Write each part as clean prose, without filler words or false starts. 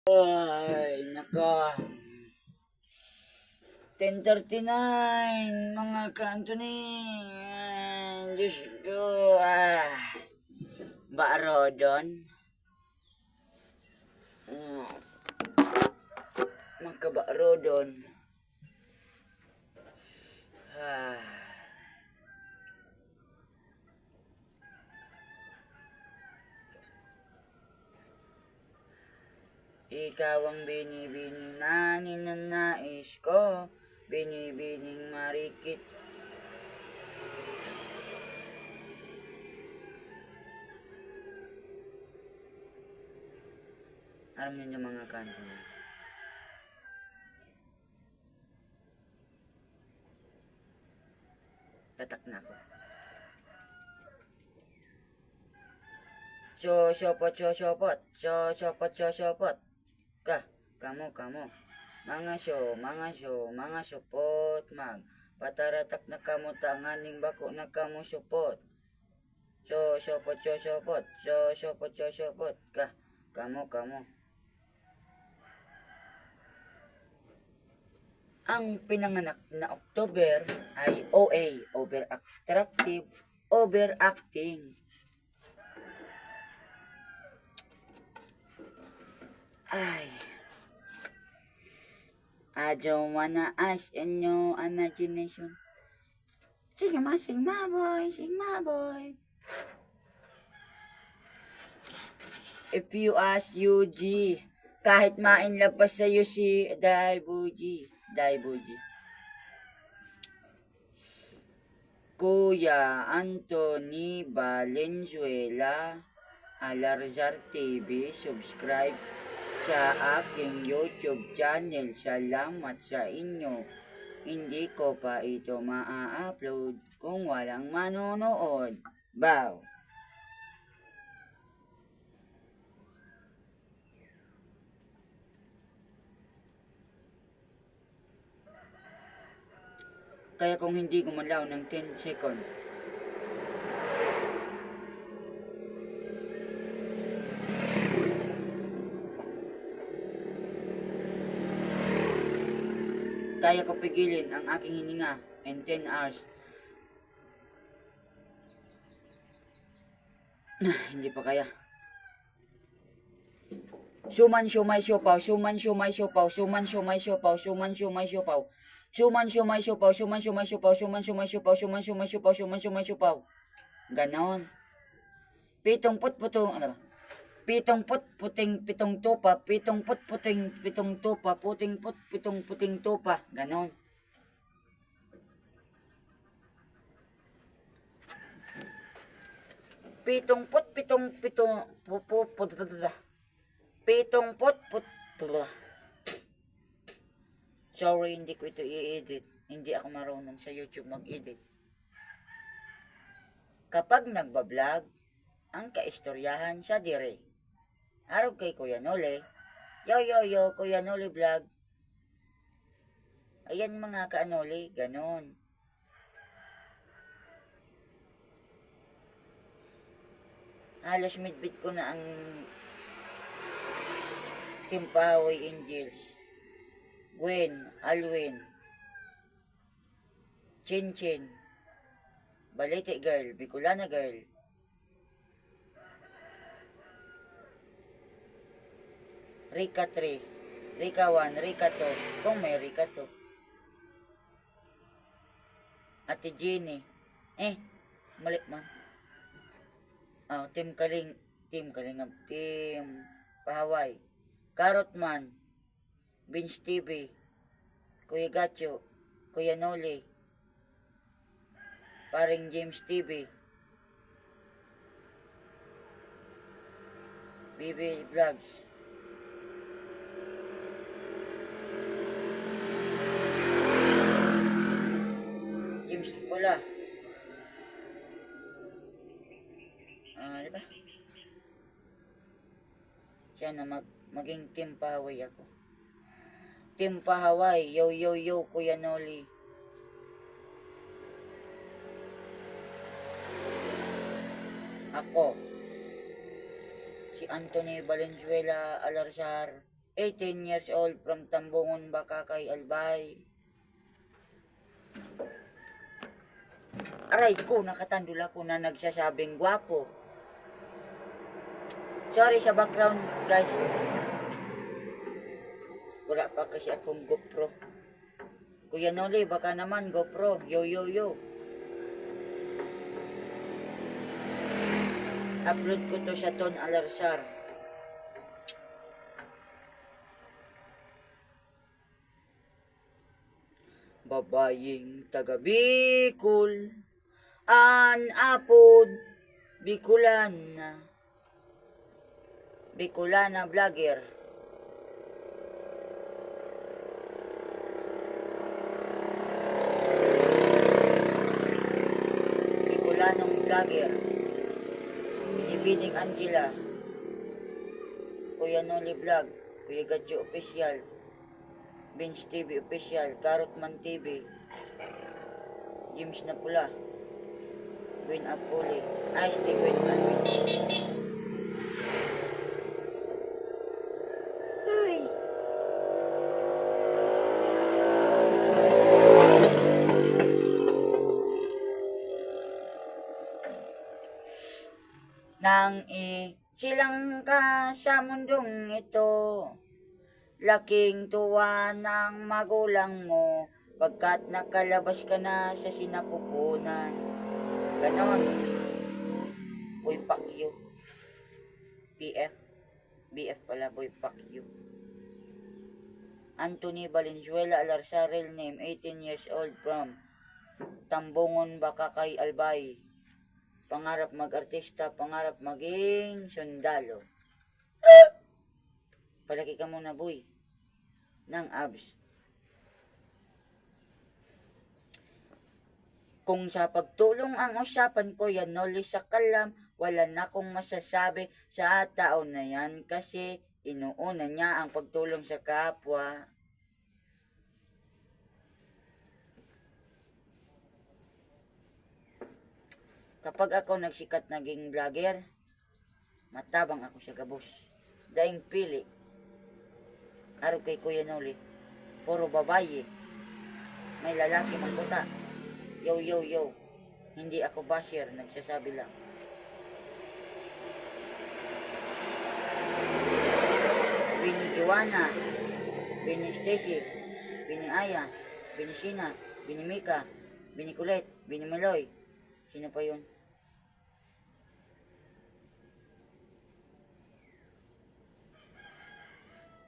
Ay, nako. 10:39, mga ka-Anthony. Diyos ko, Barodon. Magkabarodon. Ah. Ikaw ang bini-bini na ninanais ko, bini-bining marikit. Alam niyo yung mga kanto na. Tatak na ako. Sopot. Kamo. Mga supot, pataratak na kamo tanganing bako na kamo supot. Sopot, kamo. Ang pinanganak na October ay OA, overattractive, overacting. I don't wanna ask in your imagination. Sing my boy. If you ask UG, kahit mainlapas sa'yo si Daibuji. Kuya Anthony Valenzuela, Alarzar TV, subscribe sa aking YouTube channel. Salamat sa inyo. Hindi ko pa ito maa-upload kung walang manonood. Bow. Kaya kung hindi gumalaw ng 10 second, kaya ko pigilin ang aking hininga in 10 hours. Hindi pa kaya. Suman siomay siopaw. Ganon. Pitong put puting pitong tupa, pitong put puting pitong tupa, pitong puting tupa, ganon. Pitong put sorry, hindi ko ito i-edit. Hindi ako marunong sa YouTube mag-edit. Kapag nagbablog, ang kaistoryahan sa dire. Araw kay Kuya Nole. Yo, Kuya Nole vlog. Ayan mga ka-Nole, ganon. Halos midbit ko na ang Team Pahoy Angels. Gwen, Alwin, Chin, Balete Girl, Bicolana Girl, Rika 3, Rika 1, Rika 2, kung may Rika 2, Ate Jenny, mali man. Team Kalingap, Team Pahaway, Carrotman, Vince TV, Kuya Gacho, Kuya Noli, Paring James TV, BB Vlogs, James Pula, diba? Siya na maging Team Pahaway ako. Team Pahaway, yo, Kuya Noli. Ako, si Anthony Valenzuela Alarzar, 18 years old from Tambungon, Bakakay, Albay. Aray ko, nakatandul ako na nagsasabing gwapo. Sorry sa background, guys. Wala pa kasi akong GoPro. Kuya Noli, baka naman GoPro. Yo, yo, yo. Upload ko to sa Ton Alarsar. Babaying taga Bicol, apod, Bicolana. Bicolana vlogger. Bicolanong vlogger. Binibining Angela. Kuya Noli Vlog. Kuya Gadyo Official. Bench TV Official. Carrotman TV. James na pula. Queen Apole. Ice Tea Queen Alvin. Nang silang ka sa mundong ito, laking tuwa ng magulang mo, pagkat nakalabas ka na sa sinapupunan. Ganon. Boy Pacquiao. BF pala, Boy Pacquiao. Anthony Valenzuela Alarsar, real name, 18 years old from Tambungon, Bakakay, Albay. Pangarap mag-artista, pangarap maging sundalo. Palaki ka muna, boy, ng abs. Kung sa pagtulong ang usapan ko, yan Noli sa kalam, wala na akong masasabi sa tao na yan kasi inuuna niya ang pagtulong sa kapwa. Kapag ako nagsikat naging vlogger, matabang ako sa gabos. Daing pili. Araw kay Kuya Noli, puro babae. May lalaki magbuta. Yo, yo, yo. Hindi ako basher, nagsasabi lang. Bini Joanna, Bini Stacy, Bini Aya, Bini Sina, Bini Mika, Bini Kulet, Bini Meloy. Sino pa yun?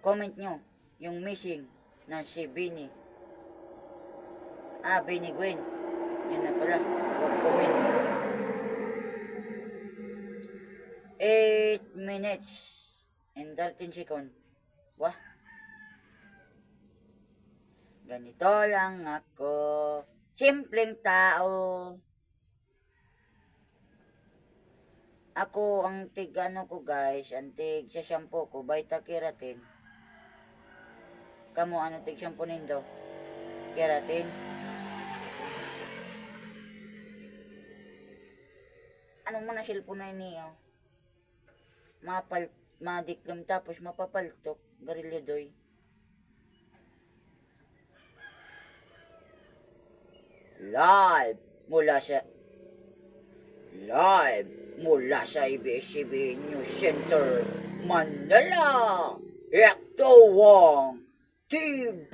Comment nyo yung missing na si Bini. Bini Gwen. Yan na pala. Huwag comment. 8 minutes and 13 seconds. Wah. Ganito lang ako. Simpleng tao. Ako, ang ano ko guys, ang sa shampoo ko, Vita Keratin. Kamu, ano shampoo nindo? Keratin. Ano mo na cellphone na niyo? Madiklam tapos mapapaltok. Garilyo doy. Live mula sa ABS-CBN News Center, Manila, Ito ang TV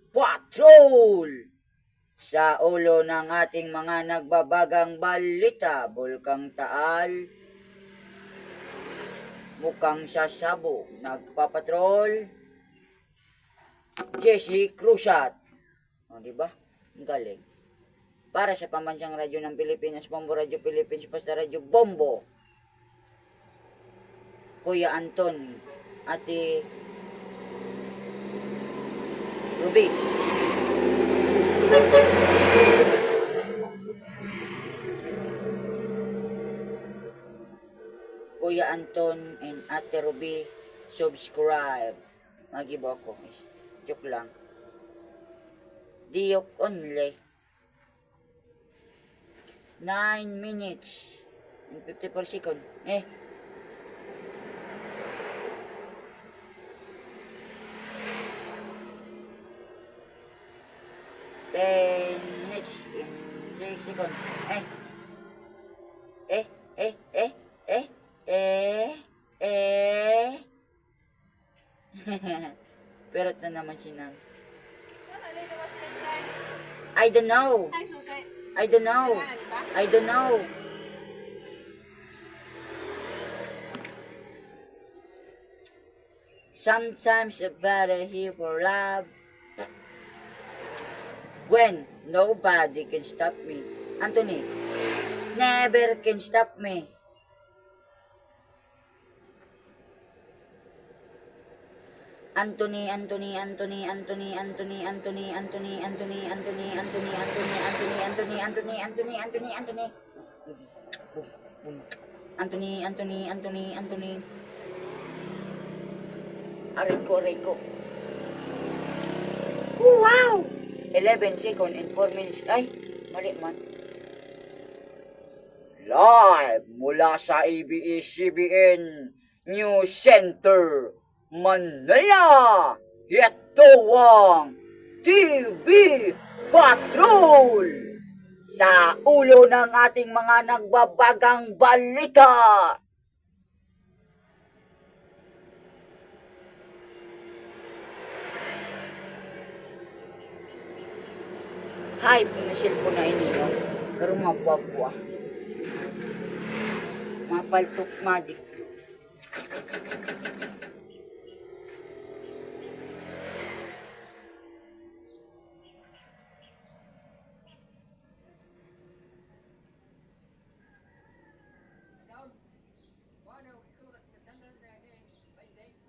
Patrol. Sa ulo ng ating mga nagbabagang balita, Bulkang Taal, mukhang sasabog, nagpapatrol, Jesse Cruzat. O, diba? Ang galing. Para sa pambansang radyo ng Pilipinas, Bombo Radio Philippines, Pasta Radio Bombo, Kuya Anton, Ate Ruby, Kuya Anton and Ate Ruby, subscribe. Magibo ako. Joke lang. Diok only. 9 minutes and 54 seconds. and next in 6 seconds. Eh, eh, eh, eh, eh, eh. Perot na naman si Nang. I don't know. Ay, susi. I don't know. I don't know. Sometimes a better here for love. When nobody can stop me. Anthony, never can stop me. Anthony, Anthony, Anthony, Anthony, Anthony, Anthony, Anthony, Anthony, Anthony, Anthony, Anthony, Anthony, Anthony, Anthony, Anthony, Anthony. Anthony, Anthony, Anthony, Anthony. Aray ko. Oh, wow! 11 seconds and 4 minutes. Ay, mali man. Live mula sa ABS-CBN News Center, Manila, ito ang TV Patrol sa ulo ng ating mga nagbabagang balita. Hay, pinasil ko na iniyo. Pero mabuwa. Mapaltok madik.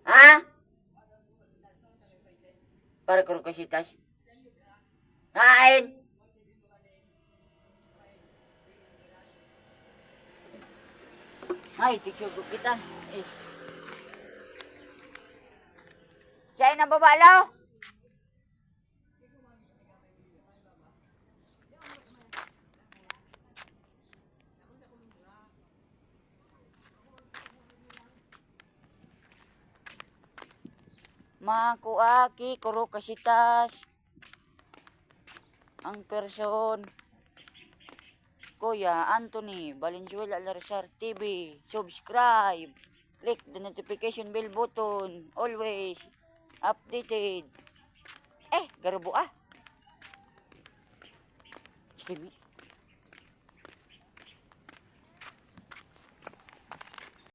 Ha? Para ko kasitas. Kain! Ay, tiksugod kita. Siya na babalaw? Makuaki, kuro kasitas. Ang person. Kuya Anthony Valenzuela Larsar TV. Subscribe. Click the notification bell button. Always updated. Garbo ah. Sige mi.